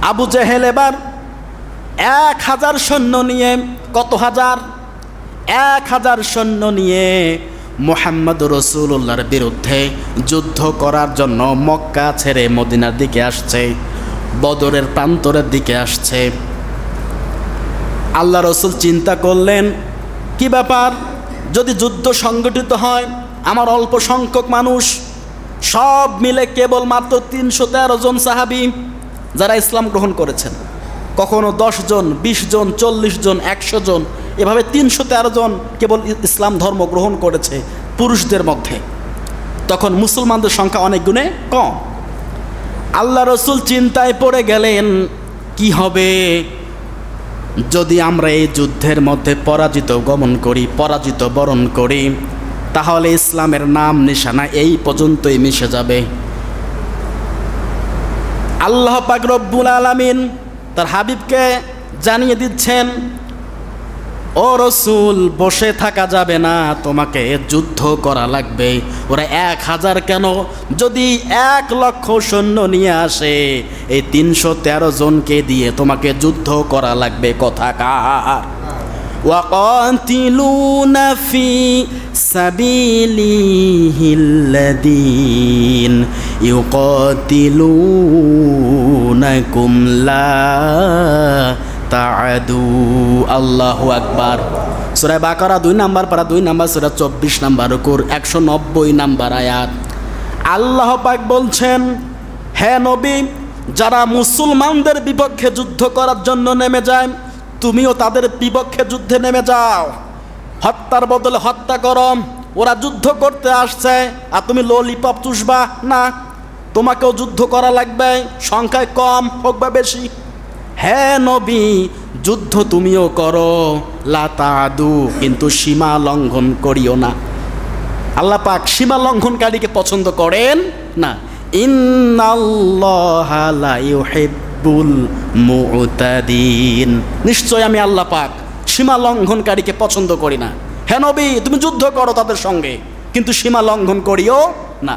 আবু জেহেল এবার 1000 সৈন্য নিয়ে, কত হাজার? 1000 সৈন্য নিয়ে মুহাম্মদ রাসূলুল্লাহর বিরুদ্ধে যুদ্ধ করার জন্য মক্কা ছেড়ে মদিনার দিকে আসছে, বদরের প্রান্তরের দিকে আসছে। আল্লাহ রসুল চিন্তা করলেন, কি ব্যাপার, যদি যুদ্ধ সংগঠিত হয়, আমার অল্প সংখ্যক মানুষ সব মিলে কেবলমাত্র 313 জন সাহাবী যারা ইসলাম গ্রহণ করেছেন, কখনো 10 জন, 20 জন, 40 জন, 100 জন, এভাবে 313 জন কেবল ইসলাম ধর্ম গ্রহণ করেছে পুরুষদের মধ্যে। তখন মুসলমানদের সংখ্যা অনেক গুণে কম। আল্লাহ রসুল চিন্তায় পড়ে গেলেন, কি হবে যদি আমরা এই যুদ্ধের মধ্যে পরাজিত বরণ করি, তাহলে ইসলামের নাম নিশানা এই পর্যন্তই মিশে যাবে। আল্লাহ পাক রব্বুল আলামিন তার হাবিবকে জানিয়ে দিচ্ছেন, ও রসুল, বসে থাকা যাবে না, তোমাকে যুদ্ধ করা লাগবে। ওরা 1000 কেন, যদি 1 লক্ষ সৈন্য নিয়ে আসে, এই 313 জনকে দিয়ে তোমাকে যুদ্ধ করা লাগবে। কথাকার ওয়াকাতিলুনা ফি সাবিলিহিল্লাযীন ইউকাতিলুনাকুম লা তাআদু। আল্লাহু আকবার। সূরা বাকারা 2 নম্বর পারা 2 নম্বর সূরা 24 নম্বর রুকুর 190 নম্বর আয়াত। আল্লাহ পাক বলছেন, হে নবী, যারা মুসলমানদের বিপক্ষে যুদ্ধ করার জন্য নেমে যায়, তুমিও তাদের বিপক্ষে যুদ্ধে নেমে যাও। হত্যার বদলে হত্যা করো। ওরা যুদ্ধ করতে আসছে আর তুমি ললিপপ চুষবা না, তোমাকেও যুদ্ধ করা লাগবে, সংখ্যায় কম হোক বা বেশি। হে নবী, যুদ্ধ তুমিও করো, লা তাআদু, কিন্তু সীমা লঙ্ঘন করিও না। আল্লাহ পাক সীমা লঙ্ঘনকারীকে পছন্দ করেন না। ইন্নাল্লাহা লা ইউহিব্বুল মুতাদিন, নিশ্চয় আমি আল্লাহ পাক সীমা লঙ্ঘনকারীকে পছন্দ করি না। হে নবী, তুমি যুদ্ধ করো তাদের সঙ্গে, কিন্তু সীমা লঙ্ঘন করিও না।